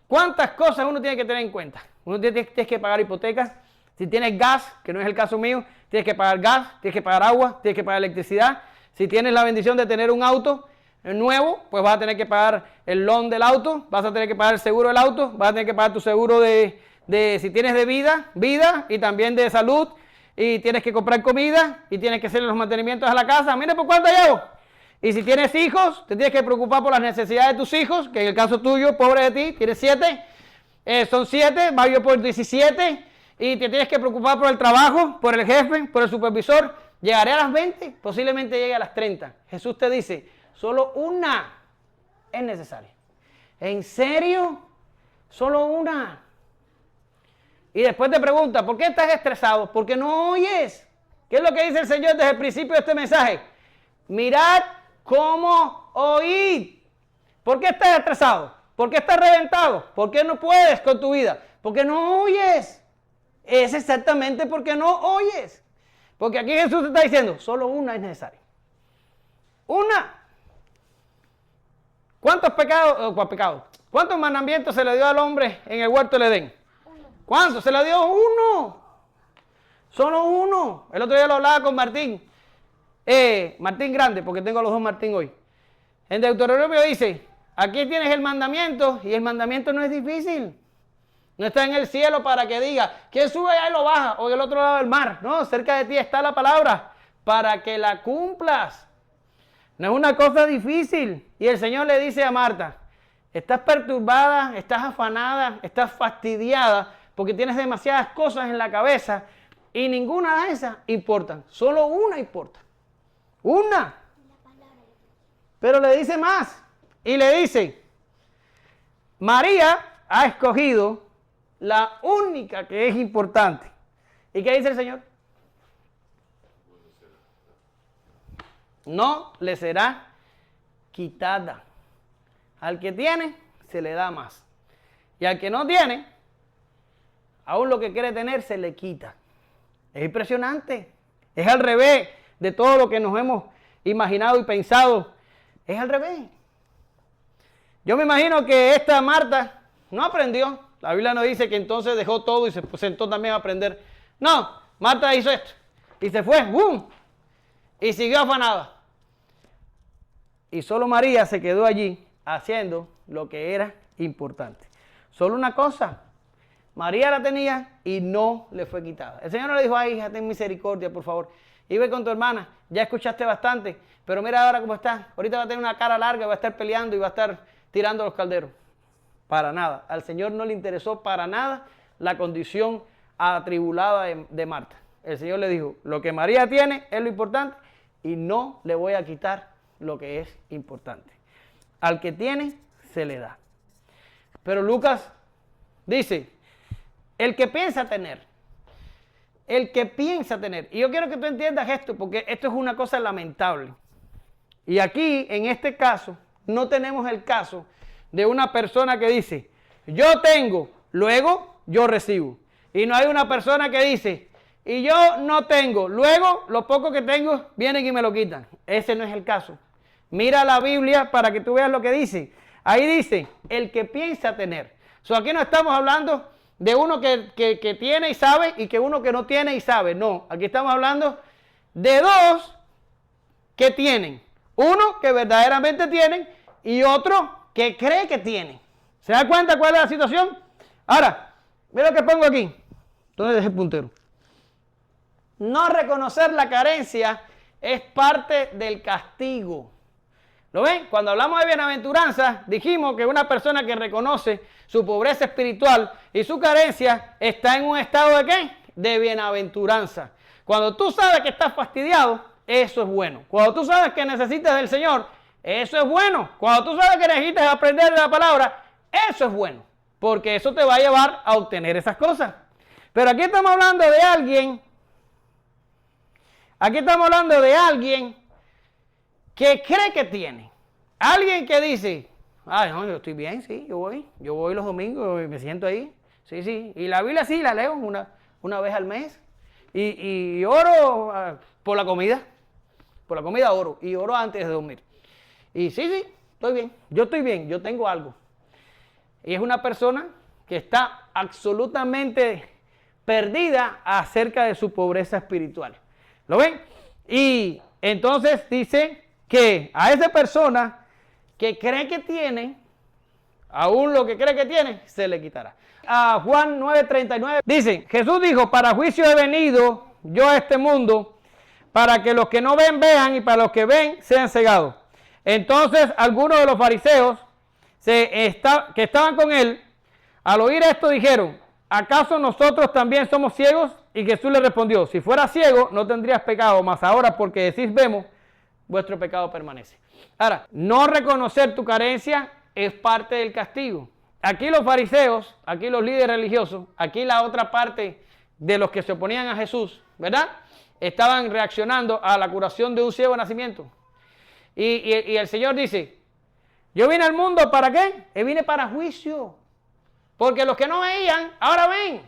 ¿cuántas cosas uno tiene que tener en cuenta? Uno tiene que pagar hipotecas. Si tienes gas, que no es el caso mío, tienes que pagar gas, tienes que pagar agua, tienes que pagar electricidad. Si tienes la bendición de tener un auto nuevo, pues vas a tener que pagar el loan del auto, vas a tener que pagar el seguro del auto, vas a tener que pagar tu seguro de si tienes de vida y también de salud, y tienes que comprar comida y tienes que hacer los mantenimientos a la casa. Mire por cuánto llevo. Y si tienes hijos, te tienes que preocupar por las necesidades de tus hijos, que en el caso tuyo, pobre de ti, tienes 7, son 7, vas yo por 17, y te tienes que preocupar por el trabajo, por el jefe, por el supervisor. Llegaré a las 20, posiblemente llegue a las 30. Jesús te dice, solo una es necesaria. ¿En serio? Solo una. Y después te pregunta, ¿por qué estás estresado? Porque no oyes. ¿Qué es lo que dice el Señor desde el principio de este mensaje? Mirad cómo oíd. ¿Por qué estás estresado? ¿Por qué estás reventado? ¿Por qué no puedes con tu vida? Porque no oyes. Es exactamente porque no oyes. Porque aquí Jesús te está diciendo, solo una es necesaria. Una. ¿Cuántos ¿Cuántos mandamientos se le dio al hombre en el huerto del Edén? ¿Cuántos? Se le dio uno. Solo uno. El otro día lo hablaba con Martín. Martín Grande, porque tengo a los dos Martín hoy. En Deuteronomio dice, aquí tienes el mandamiento, y el mandamiento no es difícil. No está en el cielo para que diga, ¿quién sube allá y lo baja? O del otro lado del mar. No, cerca de ti está la palabra, para que la cumplas. No es una cosa difícil. Y el Señor le dice a Marta, estás perturbada, estás afanada, estás fastidiada, porque tienes demasiadas cosas en la cabeza. Y ninguna de esas importan. Solo una importa. Una. Pero le dice más. Y le dice, María ha escogido la única que es importante. ¿Y qué dice el Señor? No le será quitada. Al que tiene, se le da más. Y al que no tiene, aún lo que quiere tener, se le quita. Es impresionante. Es al revés de todo lo que nos hemos imaginado y pensado. Es al revés. Yo me imagino que esta Marta no aprendió. La Biblia nos dice que entonces dejó todo y se sentó también a aprender. No, Marta hizo esto. Y se fue, ¡bum! Y siguió afanada. Y solo María se quedó allí haciendo lo que era importante. Solo una cosa. María la tenía y no le fue quitada. El Señor no le dijo, ay, hija, ten misericordia, por favor. Y ve con tu hermana, ya escuchaste bastante, pero mira ahora cómo está. Ahorita va a tener una cara larga, va a estar peleando y va a estar tirando los calderos. Para nada. Al Señor no le interesó para nada la condición atribulada de Marta. El Señor le dijo, lo que María tiene es lo importante y no le voy a quitar lo que es importante. Al que tiene, se le da. Pero Lucas dice, el que piensa tener. Y yo quiero que tú entiendas esto, porque esto es una cosa lamentable. Y aquí, en este caso, no tenemos el caso de una persona que dice, yo tengo, luego yo recibo. Y no hay una persona que dice, y yo no tengo, luego lo poco que tengo vienen y me lo quitan. Ese no es el caso. Mira la Biblia para que tú veas lo que dice. Ahí dice, el que piensa tener. Aquí no estamos hablando de uno que tiene y sabe y que uno que no tiene y sabe. No, aquí estamos hablando de dos que tienen. Uno que verdaderamente tienen y otro que cree que tiene. ¿Se da cuenta cuál es la situación? Ahora, mira lo que pongo aquí. ¿Dónde dejé el puntero? No reconocer la carencia es parte del castigo. ¿Lo ven? Cuando hablamos de bienaventuranza, dijimos que una persona que reconoce su pobreza espiritual y su carencia está en un estado de ¿qué? De bienaventuranza. Cuando tú sabes que estás fastidiado, eso es bueno. Cuando tú sabes que necesitas del Señor, eso es bueno. Cuando tú sabes que necesitas aprender de la palabra, eso es bueno. Porque eso te va a llevar a obtener esas cosas. Pero aquí estamos hablando de alguien. Aquí estamos hablando de alguien que cree que tiene. Alguien que dice, ay, no, yo estoy bien, sí, yo voy los domingos y me siento ahí. Sí, sí. Y la Biblia sí la leo una vez al mes. Y oro por la comida. Por la comida oro. Y oro antes de dormir. Y sí, estoy bien, yo tengo algo. Y es una persona que está absolutamente perdida acerca de su pobreza espiritual. ¿Lo ven? Y entonces dice que a esa persona que cree que tiene, aún lo que cree que tiene, se le quitará. A Juan 9:39 dice, Jesús dijo, para juicio he venido yo a este mundo, para que los que no ven, vean, y para los que ven, sean cegados. Entonces algunos de los fariseos que estaban con él, al oír esto dijeron, ¿acaso nosotros también somos ciegos? Y Jesús le respondió, si fueras ciego no tendrías pecado, mas ahora porque decís vemos, vuestro pecado permanece. Ahora, no reconocer tu carencia es parte del castigo. Aquí los fariseos, aquí los líderes religiosos, aquí la otra parte de los que se oponían a Jesús, ¿verdad? Estaban reaccionando a la curación de un ciego de nacimiento. Y el Señor dice, yo vine al mundo ¿para qué? Vine para juicio. Porque los que no veían, ahora ven.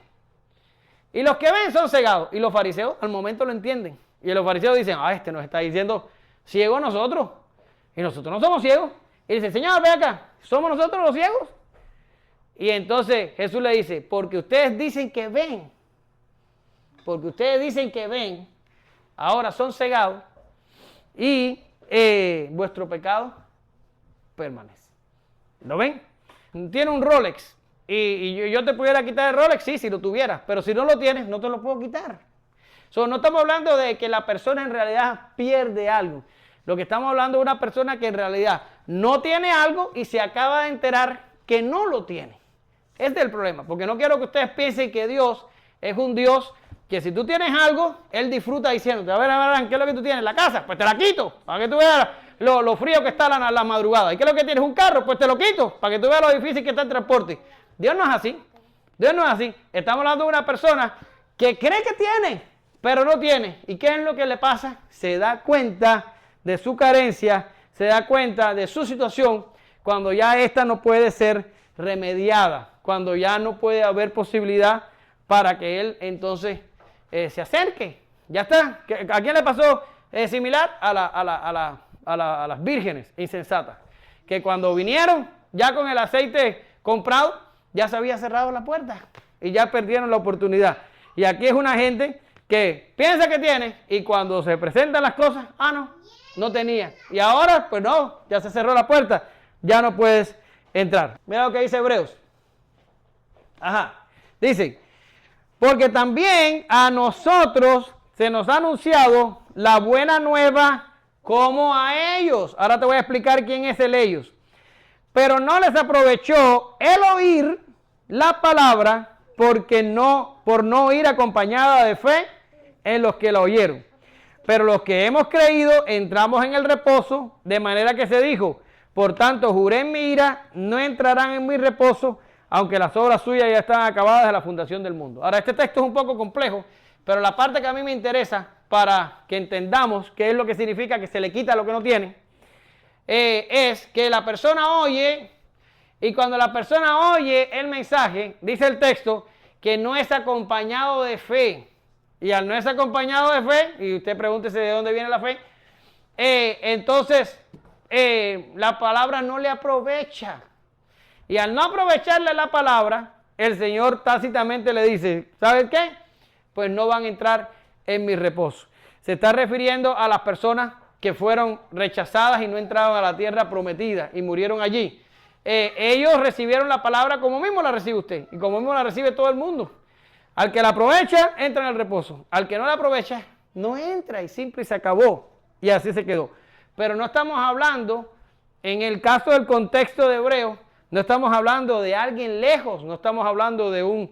Y los que ven son cegados. Y los fariseos al momento lo entienden. Y los fariseos dicen, este nos está diciendo ciegos a nosotros. Y nosotros no somos ciegos. Y dice, Señor, ve acá, ¿somos nosotros los ciegos? Y entonces Jesús le dice, porque ustedes dicen que ven. Porque ustedes dicen que ven, ahora son cegados. Y vuestro pecado permanece. ¿Lo ven? Tiene un Rolex. Y yo te pudiera quitar el Rolex, sí, si lo tuvieras. Pero si no lo tienes, no te lo puedo quitar. No estamos hablando de que la persona en realidad pierde algo. Lo que estamos hablando es una persona que en realidad no tiene algo y se acaba de enterar que no lo tiene. Este es el problema. Porque no quiero que ustedes piensen que Dios es un Dios que si tú tienes algo, él disfruta diciéndote, a ver, Abraham, ¿qué es lo que tú tienes? ¿La casa? Pues te la quito, para que tú veas lo frío que está la madrugada. ¿Y qué es lo que tienes? ¿Un carro? Pues te lo quito, para que tú veas lo difícil que está el transporte. Dios no es así. Dios no es así. Estamos hablando de una persona que cree que tiene, pero no tiene. ¿Y qué es lo que le pasa? Se da cuenta de su carencia, se da cuenta de su situación, cuando ya esta no puede ser remediada, cuando ya no puede haber posibilidad para que él entonces se acerque. Ya está. ¿A quién le pasó similar? A las vírgenes insensatas, que cuando vinieron ya con el aceite comprado, ya se había cerrado la puerta y ya perdieron la oportunidad. Y aquí es una gente que piensa que tiene y cuando se presentan las cosas, no tenía. Y ahora, pues no, ya se cerró la puerta, ya no puedes entrar. Mira lo que dice Hebreos. Dice, porque también a nosotros se nos ha anunciado la buena nueva como a ellos. Ahora te voy a explicar quién es el ellos. Pero no les aprovechó el oír la palabra por no ir acompañada de fe en los que la oyeron. Pero los que hemos creído entramos en el reposo, de manera que se dijo, por tanto juré en mi ira, no entrarán en mi reposo, aunque las obras suyas ya están acabadas de la fundación del mundo. Ahora, este texto es un poco complejo, pero la parte que a mí me interesa para que entendamos qué es lo que significa que se le quita lo que no tiene, es que la persona oye, y cuando la persona oye el mensaje, dice el texto, que no es acompañado de fe. Y al no es acompañado de fe, y usted pregúntese de dónde viene la fe, entonces la palabra no le aprovecha. Y al no aprovecharle la palabra, el Señor tácitamente le dice, ¿sabes qué? Pues no van a entrar en mi reposo. Se está refiriendo a las personas que fueron rechazadas y no entraron a la tierra prometida y murieron allí. Ellos recibieron la palabra como mismo la recibe usted y como mismo la recibe todo el mundo. Al que la aprovecha, entra en el reposo. Al que no la aprovecha, no entra y simple y se acabó. Y así se quedó. Pero no estamos hablando, en el caso del contexto de Hebreo, no estamos hablando de alguien lejos, no estamos hablando de un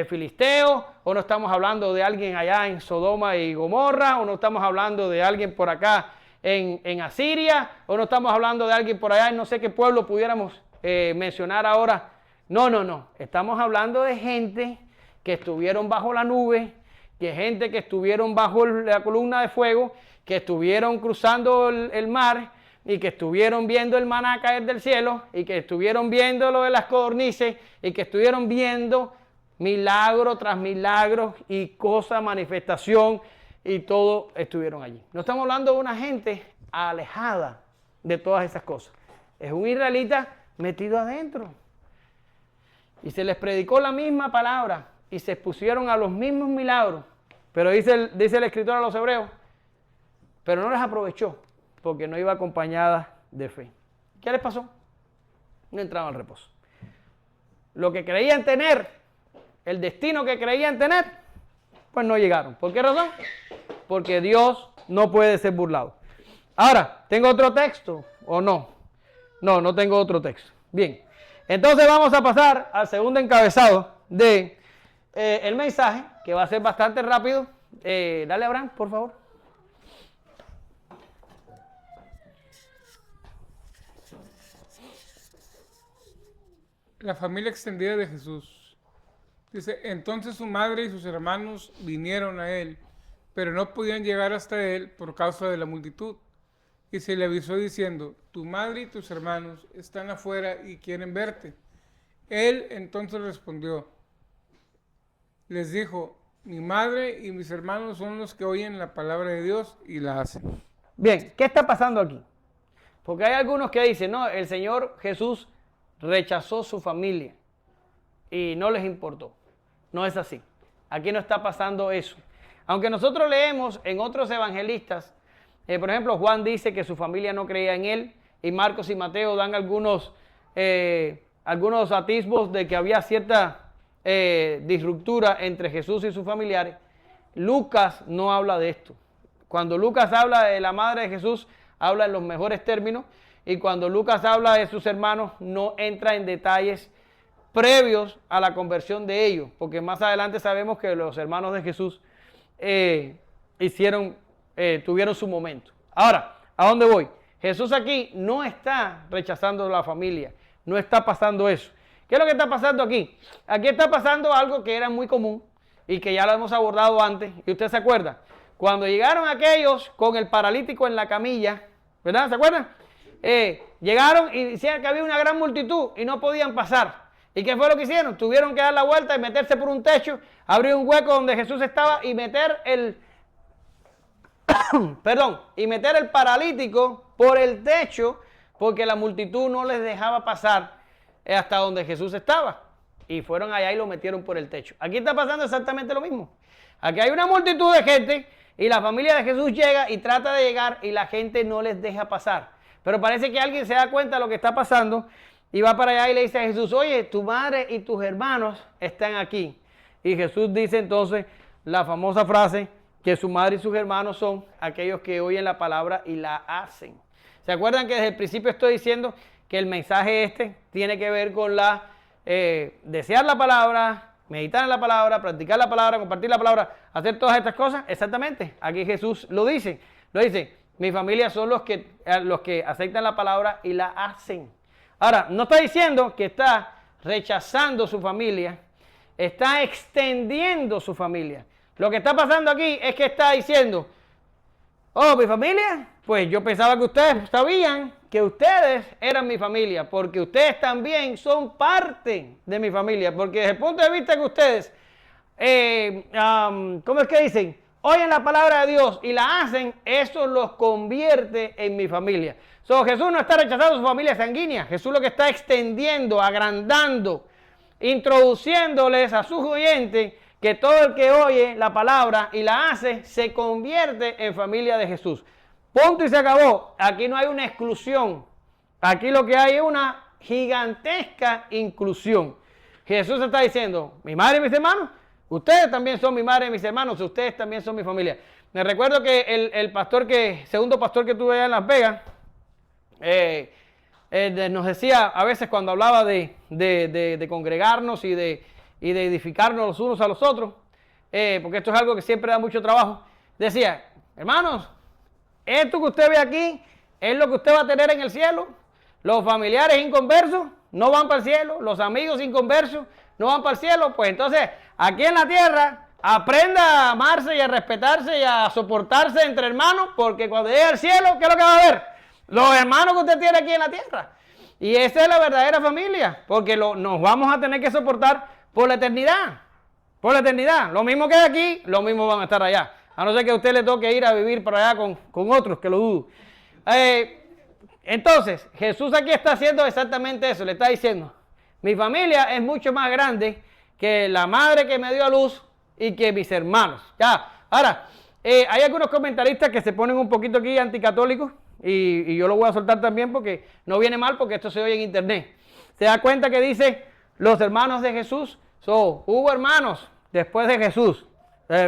filisteo, o no estamos hablando de alguien allá en Sodoma y Gomorra, o no estamos hablando de alguien por acá en Asiria, o no estamos hablando de alguien por allá en no sé qué pueblo pudiéramos mencionar ahora. No. Estamos hablando de gente que estuvieron bajo la nube, que gente que estuvieron bajo la columna de fuego, que estuvieron cruzando el mar y que estuvieron viendo el maná caer del cielo y que estuvieron viendo lo de las codornices y que estuvieron viendo milagro tras milagro y cosa, manifestación y todo estuvieron allí. No estamos hablando de una gente alejada de todas esas cosas. Es un israelita metido adentro. Y se les predicó la misma palabra y se expusieron a los mismos milagros. Pero dice el escritor a los hebreos, pero no les aprovechó porque no iba acompañada de fe. ¿Qué les pasó? No entraban al reposo. Lo que creían tener, el destino que creían tener, pues no llegaron. ¿Por qué razón? Porque Dios no puede ser burlado. Ahora, ¿tengo otro texto o no? No tengo otro texto. Bien. Entonces vamos a pasar al segundo encabezado de el mensaje, que va a ser bastante rápido. Dale, Abraham, por favor. La familia extendida de Jesús. Dice, entonces su madre y sus hermanos vinieron a él, pero no podían llegar hasta él por causa de la multitud. Y se le avisó diciendo, tu madre y tus hermanos están afuera y quieren verte. Él entonces respondió, les dijo, mi madre y mis hermanos son los que oyen la palabra de Dios y la hacen. Bien, ¿qué está pasando aquí? Porque hay algunos que dicen, no, el Señor Jesús rechazó su familia y no les importó. No es así. Aquí no está pasando eso. Aunque nosotros leemos en otros evangelistas, por ejemplo, Juan dice que su familia no creía en él, y Marcos y Mateo dan algunos atisbos de que había cierta disruptura entre Jesús y sus familiares. Lucas no habla de esto. Cuando Lucas habla de la madre de Jesús, habla en los mejores términos, y cuando Lucas habla de sus hermanos, no entra en detalles previos a la conversión de ellos, porque más adelante sabemos que los hermanos de Jesús tuvieron su momento. Ahora, ¿a dónde voy? Jesús aquí no está rechazando la familia, no está pasando eso. ¿Qué es lo que está pasando aquí? Aquí está pasando algo que era muy común y que ya lo hemos abordado antes, y usted se acuerda, cuando llegaron aquellos con el paralítico en la camilla, ¿verdad? ¿Se acuerdan? Llegaron y decían que había una gran multitud y no podían pasar. ¿Y qué fue lo que hicieron? Tuvieron que dar la vuelta y meterse por un techo, abrir un hueco donde Jesús estaba y meter el paralítico por el techo, porque la multitud no les dejaba pasar hasta donde Jesús estaba. Y fueron allá y lo metieron por el techo. Aquí está pasando exactamente lo mismo. Aquí hay una multitud de gente y la familia de Jesús llega y trata de llegar y la gente no les deja pasar. Pero parece que alguien se da cuenta de lo que está pasando y va para allá y le dice a Jesús, oye, tu madre y tus hermanos están aquí. Y Jesús dice entonces la famosa frase que su madre y sus hermanos son aquellos que oyen la palabra y la hacen. ¿Se acuerdan que desde el principio estoy diciendo que el mensaje tiene que ver con desear la palabra, meditar en la palabra, practicar la palabra, compartir la palabra, hacer todas estas cosas? Exactamente, aquí Jesús lo dice, mi familia son los que aceptan la palabra y la hacen. Ahora, no está diciendo que está rechazando su familia, está extendiendo su familia. Lo que está pasando aquí es que está diciendo, oh, mi familia, pues yo pensaba que ustedes sabían que ustedes eran mi familia, porque ustedes también son parte de mi familia, porque desde el punto de vista que ustedes, ¿cómo es que dicen? Oyen la palabra de Dios y la hacen, eso los convierte en mi familia. Jesús no está rechazando su familia sanguínea, Jesús lo que está extendiendo, agrandando, introduciéndoles a sus oyentes que todo el que oye la palabra y la hace se convierte en familia de Jesús. Punto y se acabó. Aquí no hay una exclusión. Aquí lo que hay es una gigantesca inclusión. Jesús está diciendo, mi madre y mis hermanos, ustedes también son mi madre y mis hermanos, ustedes también son mi familia. Me recuerdo que el segundo pastor que tuve allá en Las Vegas, nos decía a veces cuando hablaba de congregarnos y de edificarnos los unos a los otros, porque esto es algo que siempre da mucho trabajo, decía, hermanos, esto que usted ve aquí es lo que usted va a tener en el cielo. Los familiares inconversos no van para el cielo, los amigos inconversos no van para el cielo. Pues entonces, aquí en la tierra, aprenda a amarse y a respetarse y a soportarse entre hermanos, porque cuando llegue al cielo, ¿qué es lo que va a haber? Los hermanos que usted tiene aquí en la tierra. Y esa es la verdadera familia, porque nos vamos a tener que soportar por la eternidad. Por la eternidad. Lo mismo que aquí, lo mismo van a estar allá. A no ser que a usted le toque ir a vivir por allá con otros, que lo dudo. Entonces, Jesús aquí está haciendo exactamente eso. Le está diciendo, mi familia es mucho más grande que la madre que me dio a luz y que mis hermanos. Ya. Ahora, hay algunos comentaristas que se ponen un poquito aquí anticatólicos y yo lo voy a soltar también porque no viene mal porque esto se oye en internet. Se da cuenta que dice, los hermanos de Jesús, hubo hermanos después de Jesús.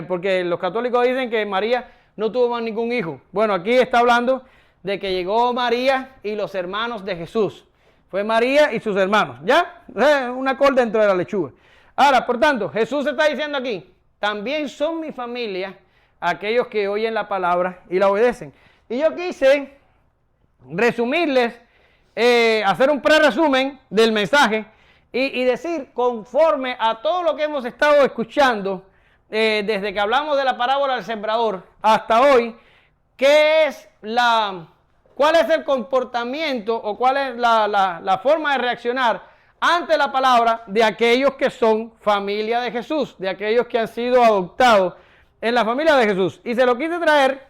Porque los católicos dicen que María no tuvo más ningún hijo. Bueno, aquí está hablando de que llegó María y los hermanos de Jesús. Fue María y sus hermanos. ¿Ya? Una col dentro de la lechuga. Ahora, por tanto, Jesús está diciendo aquí, también son mi familia aquellos que oyen la palabra y la obedecen. Y yo quise resumirles, hacer un pre-resumen del mensaje y decir, conforme a todo lo que hemos estado escuchando, desde que hablamos de la parábola del sembrador hasta hoy, cuál es el comportamiento o cuál es la forma de reaccionar ante la palabra de aquellos que son familia de Jesús, de aquellos que han sido adoptados en la familia de Jesús. Y se lo quise traer,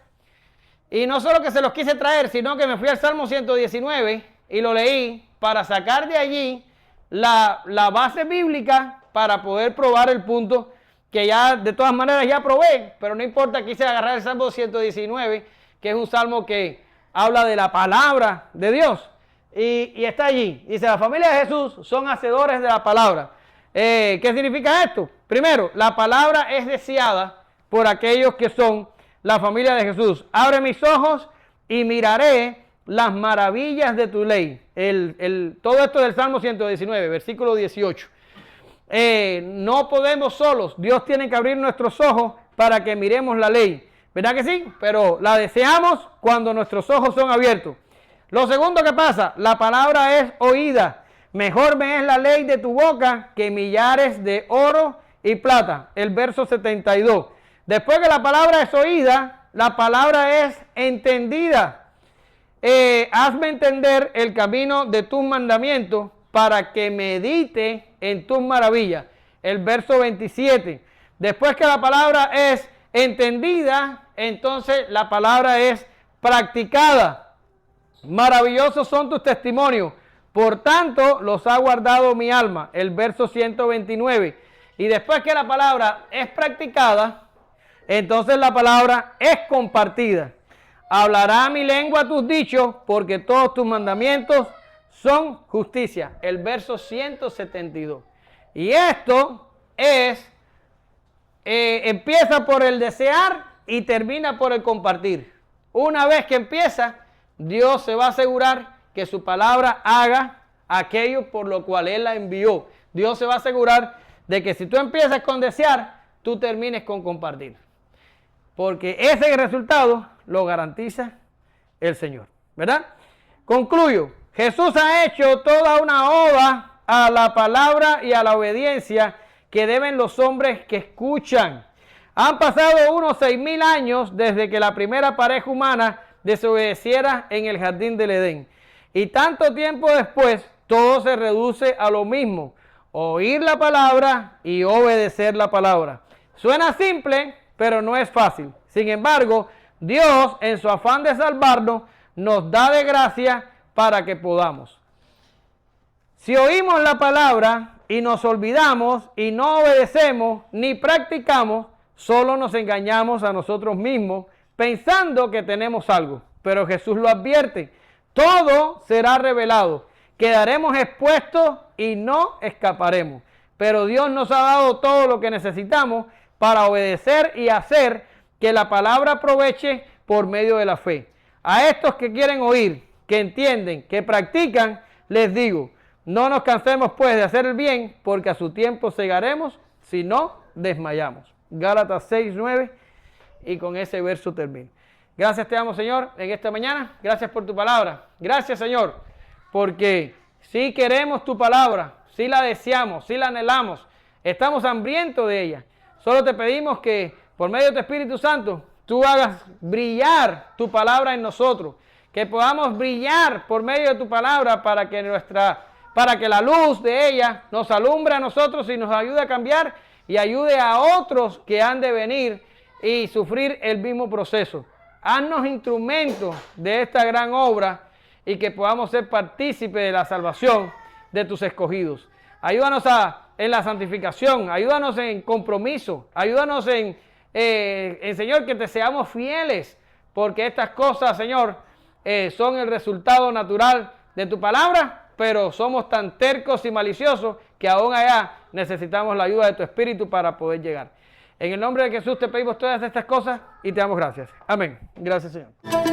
y no solo que se los quise traer, sino que me fui al Salmo 119 y lo leí para sacar de allí la base bíblica para poder probar el punto que ya de todas maneras ya probé, pero no importa, quise agarrar el Salmo 119, que es un salmo que habla de la palabra de Dios, y está allí. Dice, la familia de Jesús son hacedores de la palabra. ¿Qué significa esto? Primero, la palabra es deseada por aquellos que son la familia de Jesús. Abre mis ojos y miraré las maravillas de tu ley. Todo esto del Salmo 119, versículo 18. no podemos solos. Dios tiene que abrir nuestros ojos para que miremos la ley. ¿Verdad que sí? Pero la deseamos cuando nuestros ojos son abiertos. Lo segundo que pasa, la palabra es oída. Mejor me es la ley de tu boca que millares de oro y plata. El verso 72. Después que la palabra es oída, la palabra es entendida. Hazme entender el camino de tus mandamientos para que medite en tus maravillas. El verso 27. Después que la palabra es entendida, entonces la palabra es practicada. Maravillosos son tus testimonios, por tanto los ha guardado mi alma. El verso 129. Y después que la palabra es practicada, entonces la palabra es compartida. Hablará mi lengua tus dichos, porque todos tus mandamientos son justicia. El verso 172. Y esto es, empieza por el desear y termina por el compartir. Una vez que empieza, Dios se va a asegurar que su palabra haga aquello por lo cual Él la envió. Dios se va a asegurar de que si tú empiezas con desear, tú termines con compartir. Porque ese resultado lo garantiza el Señor, ¿verdad? Concluyo. Jesús ha hecho toda una oda a la palabra y a la obediencia que deben los hombres que escuchan. Han pasado unos 6,000 años desde que la primera pareja humana desobedeciera en el jardín del Edén. Y tanto tiempo después, todo se reduce a lo mismo: oír la palabra y obedecer la palabra. Suena simple, pero no es fácil. Sin embargo, Dios, en su afán de salvarnos, nos da de gracia para que podamos. Si oímos la palabra y nos olvidamos y no obedecemos ni practicamos, solo nos engañamos a nosotros mismos pensando que tenemos algo. Pero Jesús lo advierte: todo será revelado, quedaremos expuestos y no escaparemos. Pero Dios nos ha dado todo lo que necesitamos para obedecer y hacer que la palabra aproveche por medio de la fe. A estos que quieren oír, que entienden, que practican, les digo: no nos cansemos pues de hacer el bien, porque a su tiempo segaremos si no desmayamos. Gálatas 6:9, y con ese verso termino. Gracias te amo, Señor, en esta mañana. Gracias por tu palabra. Gracias, Señor, porque si queremos tu palabra, si la deseamos, si la anhelamos, estamos hambrientos de ella. Solo te pedimos que por medio de tu Espíritu Santo, tú hagas brillar tu palabra en nosotros, que podamos brillar por medio de tu palabra para que la luz de ella nos alumbre a nosotros y nos ayude a cambiar y ayude a otros que han de venir y sufrir el mismo proceso. Haznos instrumentos de esta gran obra y que podamos ser partícipes de la salvación de tus escogidos. Ayúdanos en la santificación, ayúdanos en compromiso, ayúdanos en Señor, que te seamos fieles, porque estas cosas, Señor, son el resultado natural de tu palabra, pero somos tan tercos y maliciosos que aún allá necesitamos la ayuda de tu Espíritu para poder llegar. En el nombre de Jesús te pedimos todas estas cosas y te damos gracias. Amén. Gracias, Señor.